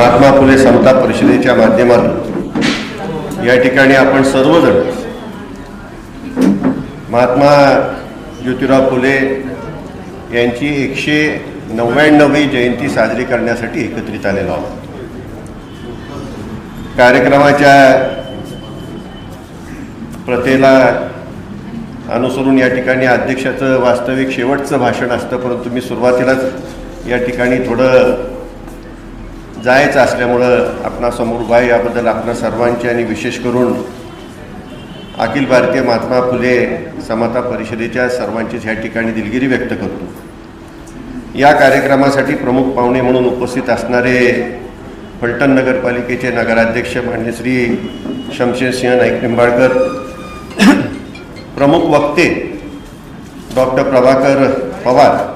महात्मा फुले समता परिषदेच्या माध्यमातून या ठिकाणी आपण सर्वजण महात्मा ज्योतिराव फुले यांची 199वी जयंती साजरी करण्यासाठी एकत्रित आलेलो आहोत. कार्यक्रमाच्या प्रथेला अनुसरून या ठिकाणी अध्यक्षाचं वास्तविक शेवटचं भाषण असतं, परंतु मी सुरुवातीलाच या ठिकाणी थोडं जायचं असल्यामुळं आपणासमोर उभा आहे. याबद्दल आपणा सर्वांची आणि विशेष करून अखिल भारतीय महात्मा फुले समता परिषदेच्या सर्वांचीच ह्या ठिकाणी दिलगिरी व्यक्त करतो. या कार्यक्रमासाठी प्रमुख पाहुणे म्हणून उपस्थित असणारे फलटण नगरपालिकेचे नगराध्यक्ष मान्य श्री शमशेरसिंह नाईक निंबाळकर, प्रमुख वक्ते डॉक्टर प्रभाकर पवार,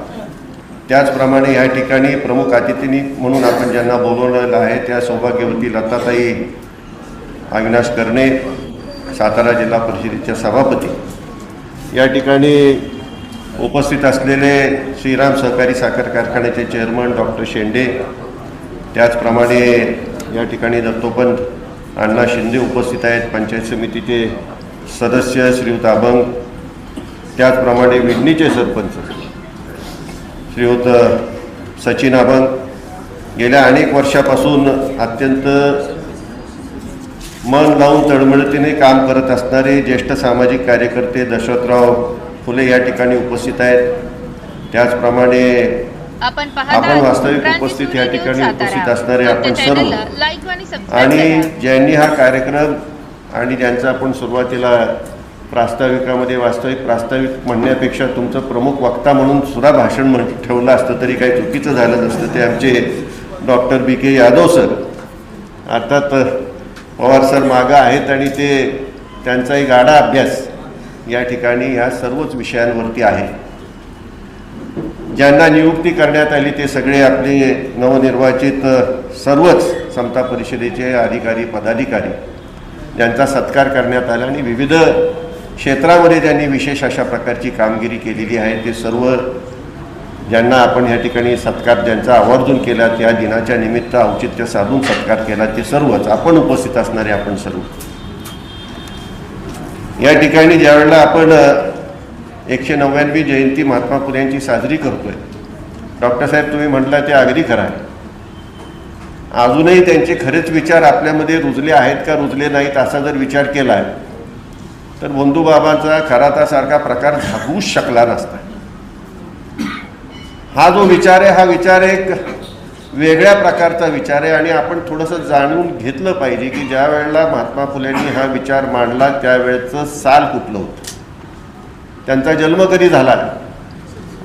त्याचप्रमाणे या ठिकाणी प्रमुख अतिथी म्हणून आपण ज्यांना बोलवलेलं आहे त्या सौभाग्यवती लताताई अविनाश करणे, सातारा जिल्हा परिषदेच्या सभापती, या ठिकाणी उपस्थित असलेले श्रीराम सहकारी साखर कारखान्याचे चेअरमन डॉक्टर शेंडे, त्याचप्रमाणे या ठिकाणी दत्तोपंत अण्णा शिंदे उपस्थित आहेत, पंचायत समितीचे सदस्य श्रीयुत अभंग, त्याचप्रमाणे विडणीचे सरपंच श्रीयुत सचिन अभंग, गेल्या अनेक वर्षापासून अत्यंत मन लावून तळमळीने काम करत असणारे ज्येष्ठ सामाजिक कार्यकर्ते दशरथराव फुले या ठिकाणी उपस्थित आहेत. त्याचप्रमाणे आपण वास्तविक उपस्थित या ठिकाणी उपस्थित असणारे आपण सर्व, आणि ज्यांनी हा कार्यक्रम आणि ज्यांचा आपण सुरुवातीला प्रास्ताविकामध्ये प्रास्ताविक म्हणण्यापेक्षा तुमचं प्रमुख वक्ता म्हणून सुद्धा भाषण ठेवलं असतं तरी काही चुकीचं झालं नसतं. ते आमचे डॉक्टर BK यादव सर, अर्थात पवार सर मागं आहेत आणि ते त्यांचाही गाढा अभ्यास या ठिकाणी ह्या सर्वच विषयांवरती आहे. ज्यांना नियुक्ती करण्यात आली ते सगळे आपले नवनिर्वाचित सर्वच समता परिषदेचे अधिकारी पदाधिकारी, ज्यांचा सत्कार करण्यात आला आणि विविध क्षेत्रामध्ये ज्यांनी विशेष अशा प्रकारची कामगिरी केलेली आहे, ते सर्व ज्यांना आपण या ठिकाणी सत्कार ज्यांचा आवर्जून केला, त्या दिनाच्या निमित्त औचित्य साधून सत्कार केला, ते सर्वच आपण उपस्थित असणारे आपण सर्व या ठिकाणी ज्यावेळेला आपण 199वी जयंती महात्मा फुले यांची साजरी करतोय, डॉक्टर साहेब तुम्ही म्हटलं ते अगदी खरं आहे. अजूनही त्यांचे खरेच विचार आपल्यामध्ये रुजले आहेत का रुजले नाहीत असा जर विचार केला तर बंधूबाबांचा खरातासारखा प्रकार झाकूच शकला नसता. हा जो विचार आहे हा विचार एक वेगळ्या प्रकारचा विचार आहे आणि आपण थोडंसं जाणून घेतलं पाहिजे की ज्या वेळेला महात्मा फुलेंनी हा विचार मांडला त्यावेळेचं साल कुठलं होतं, त्यांचा जन्म कधी झाला.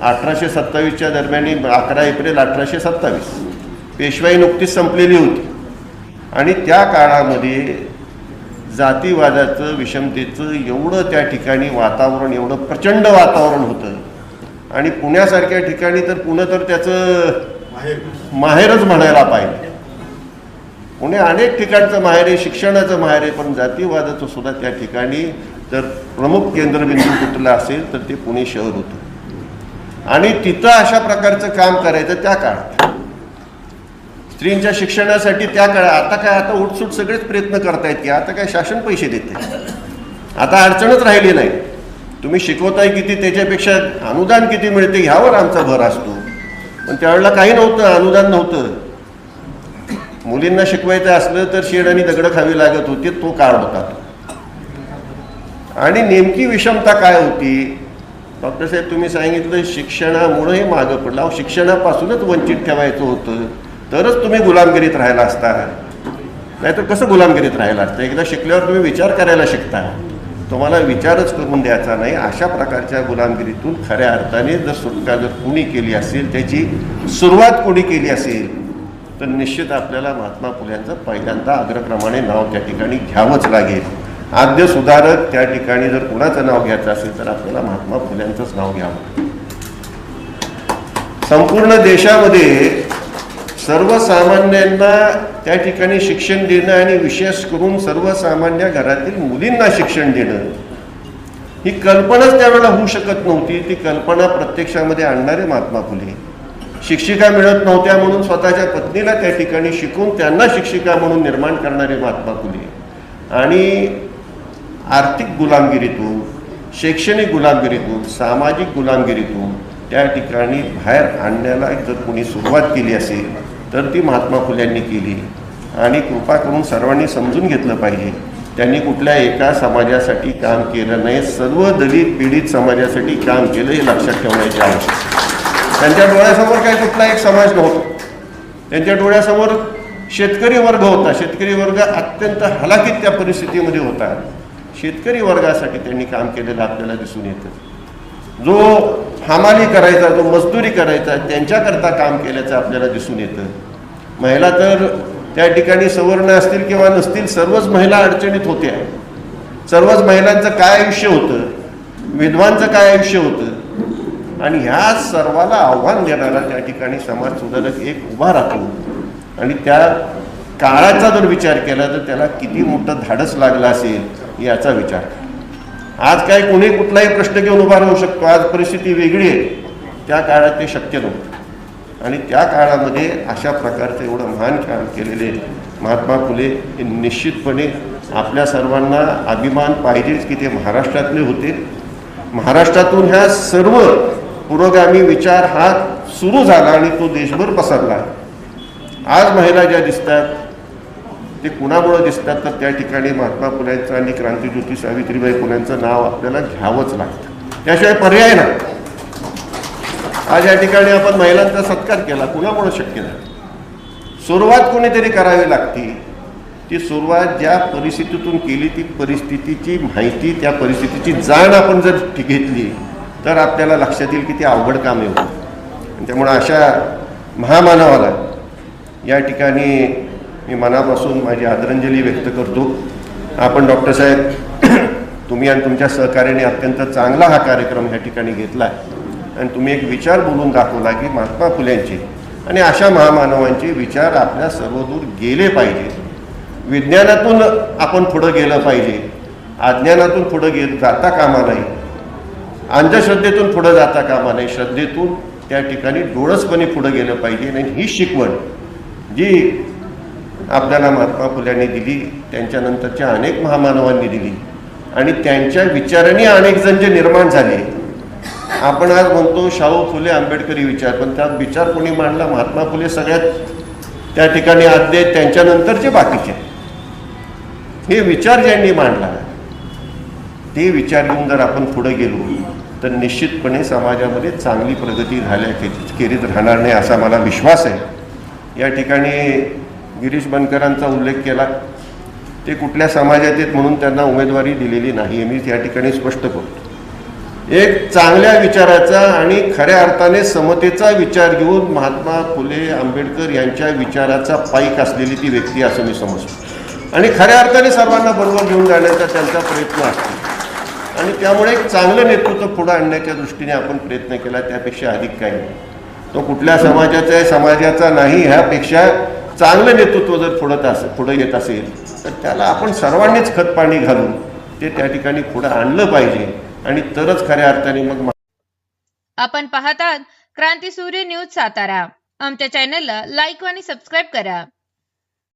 1827च्या दरम्यान 11 एप्रिल 1827 पेशवाई नुकतीच संपलेली होती आणि त्या काळामध्ये जातीवादाचं विषमतेचं एवढं त्या ठिकाणी वातावरण, एवढं प्रचंड वातावरण होतं. आणि पुण्यासारख्या ठिकाणी तर पुणे तर त्याचं माहेरच म्हणायला पाहिजे. पुणे अनेक ठिकाणचं माहेर आहे, शिक्षणाचं माहेर आहे, पण जातीवादाचं सुद्धा त्या ठिकाणी जर प्रमुख केंद्रबिंदू कुठला असेल तर ते पुणे शहर होतं. आणि तिथं अशा प्रकारचं काम करायचं त्या काळात स्त्रींच्या शिक्षणासाठी त्या काळात. आता काय, आता उठसूट सगळेच प्रयत्न करतायत की आता काय शासन पैसे देते, आता अडचणच राहिली नाही. तुम्ही शिकवताय किती, त्याच्यापेक्षा अनुदान किती मिळते ह्यावर आमचा भर असतो. पण त्यावेळेला काही नव्हतं, अनुदान नव्हतं. मुलींना शिकवायचं असलं तर शेड आणि दगडं खावी लागत होती, तो काळ होता. आणि नेमकी विषमता काय होती डॉक्टर साहेब तुम्ही सांगितलं, शिक्षणामुळेही मागं पडलं. अहो शिक्षणापासूनच वंचित ठेवायचं होतं तरच तुम्ही गुलामगिरीत राहायला असता, नाहीतर कसं गुलामगिरीत राहायला असतं. एकदा शिकल्यावर तुम्ही विचार करायला शिकता, तुम्हाला विचारच करून द्यायचा नाही. अशा प्रकारच्या गुलामगिरीतून खऱ्या अर्थाने जर सुटका जर कोणी केली असेल, त्याची सुरुवात कोणी केली असेल तर निश्चित आपल्याला महात्मा फुल्यांचं पहिल्यांदा अग्रक्रमाने नाव त्या ठिकाणी घ्यावंच लागेल. आद्य सुधारक त्या ठिकाणी जर कुणाचं नाव घ्यायचं असेल तर आपल्याला महात्मा फुल्यांचंच नाव घ्यावं. संपूर्ण देशामध्ये सर्वसामान्यांना त्या ठिकाणी शिक्षण देणं आणि विशेष करून सर्वसामान्य घरातील मुलींना शिक्षण देणं ही कल्पनाच त्यावेळेला होऊ शकत नव्हती. ती कल्पना प्रत्यक्षामध्ये आणणारे महात्मा फुले. शिक्षिका मिळत नव्हत्या म्हणून स्वतःच्या पत्नीला त्या ठिकाणी शिकून त्यांना शिक्षिका म्हणून निर्माण करणारे महात्मा फुले आणि आर्थिक गुलामगिरीतून, शैक्षणिक गुलामगिरीतून, सामाजिक गुलामगिरीतून त्या ठिकाणी बाहेर आणण्याला जर कोणी सुरुवात केली असेल तर ती महात्मा फुल्यांनी केली. आणि कृपा करून सर्वांनी समजून घेतलं पाहिजे, त्यांनी कुठल्या एका समाजासाठी काम केलं नाही, सर्व दलित पीडित समाजासाठी काम केलं, हे लक्षात ठेवण्याचे आहे. त्यांच्या डोळ्यासमोर काही कुठला एक समाज नव्हता, त्यांच्या डोळ्यासमोर शेतकरी वर्ग होता. शेतकरी वर्ग अत्यंत हलाखीत त्या परिस्थितीमध्ये होता. शेतकरी वर्गासाठी त्यांनी काम केलेलं आपल्याला दिसून येतं. जो हमाली करायचा, जो मजदुरी करायचा, त्यांच्याकरता काम केल्याचं आपल्याला दिसून येतं. महिला तर त्या ठिकाणी सवर्ण असतील किंवा नसतील, सर्वच महिला अडचणीत होत्या. सर्वच महिलांचं काय आयुष्य होतं, विधवांचं काय आयुष्य होतं. आणि ह्या सर्वाला आव्हान देणारा त्या ठिकाणी समाज सुधारक एक उभा राहतो. आणि त्या काळाचा जर विचार केला तर त्याला किती मोठं धाडस लागलं असेल याचा विचार. आज काय कोणी कुठलाही प्रश्न घेऊन उभा राहू शकतो, आज परिस्थिती वेगळी आहे. त्या काळात ते शक्य नव्हतं. आणि त्या काळामध्ये अशा प्रकारचं एवढं महान काम केलेले महात्मा फुले हे निश्चितपणे आपल्या सर्वांना अभिमान पाहिजेच की ते महाराष्ट्रातले होते. महाराष्ट्रातून ह्या सर्व पुरोगामी विचार हा सुरू झाला आणि तो देशभर पसरला. आज महिला ज्या दिसतात ते कुणामुळे दिसतात तर त्या ठिकाणी महात्मा फुल्यांचं आणि क्रांतिज्योती सावित्रीबाई फुल्यांचं नाव आपल्याला घ्यावंच लागतं, त्याशिवाय पर्याय नाही. आज या ठिकाणी आपण महिलांचा सत्कार केला, कुणामुळे शक्य नाही. सुरुवात कोणीतरी करावी लागते. ती सुरुवात ज्या परिस्थितीतून केली, ती परिस्थितीची माहिती, त्या परिस्थितीची जाण आपण जर घेतली तर आपल्याला लक्षात येईल की ते अवघड काम आहे होतं. त्यामुळे अशा महामानवाला या ठिकाणी मी मनापासून माझी आदरांजली व्यक्त करतो. आपण डॉक्टर साहेब, तुम्ही आणि तुमच्या सहकार्याने अत्यंत चांगला हा कार्यक्रम या ठिकाणी घेतला आणि तुम्ही एक विचार बोलून दाखवला की महात्मा फुल्यांचे आणि अशा महामानवांचे विचार आपल्या सर्वदूर गेले पाहिजे. विज्ञानातून आपण पुढं गेलं पाहिजे, अज्ञानातून पुढं जाता कामा नाही, अंधश्रद्धेतून पुढं जाता कामा नाही, श्रद्धेतून त्या ठिकाणी डोळसपणे पुढं गेलं पाहिजे. आणि ही शिकवण जी आपल्याला महात्मा फुल्यांनी दिली, त्यांच्यानंतरच्या अनेक महामानवांनी दिली आणि त्यांच्या विचारांनी अनेक जण जे निर्माण झाले. आपण आज म्हणतो शाहू फुले आंबेडकरी विचार, पण त्यात विचार कोणी मांडला? महात्मा फुले सगळ्यात त्या ठिकाणी आद्य, त्यांच्यानंतरचे बाकीचे. हे विचार ज्यांनी मांडला ते विचार घेऊन जर आपण पुढे गेलो तर निश्चितपणे समाजामध्ये चांगली प्रगती झाल्याखेरीज राहणार नाही असा मला विश्वास आहे. या ठिकाणी गिरीश बनकरांचा उल्लेख केला, ते कुठल्या समाजात आहेत म्हणून त्यांना उमेदवारी दिलेली नाही, मी त्या ठिकाणी स्पष्ट करतो. एक चांगल्या विचाराचा आणि खऱ्या अर्थाने समतेचा विचार घेऊन महात्मा फुले आंबेडकर यांच्या विचाराचा पाईक असलेली ती व्यक्ती असं मी समजतो. आणि खऱ्या अर्थाने सर्वांना बरोबर घेऊन जाण्याचा त्यांचा प्रयत्न असतो. आणि त्यामुळे एक चांगलं नेतृत्व पुढं आणण्याच्या दृष्टीने आपण प्रयत्न केला, त्यापेक्षा अधिक काही नाही. तो कुठल्या समाजाचा आहे समाजाचा नाही, ह्यापेक्षा चांगलं नेतृत्व जर पुढं येत असेल तर त्याला आपण सर्वांनीच खतपाणी घालून ते त्या ठिकाणी पुढं आणलं पाहिजे आणि तरच खऱ्या अर्थाने मग. आपण पाहतात क्रांती सूर्य न्यूज सातारा. आमच्या चॅनलला लाईक आणि सबस्क्राईब करा.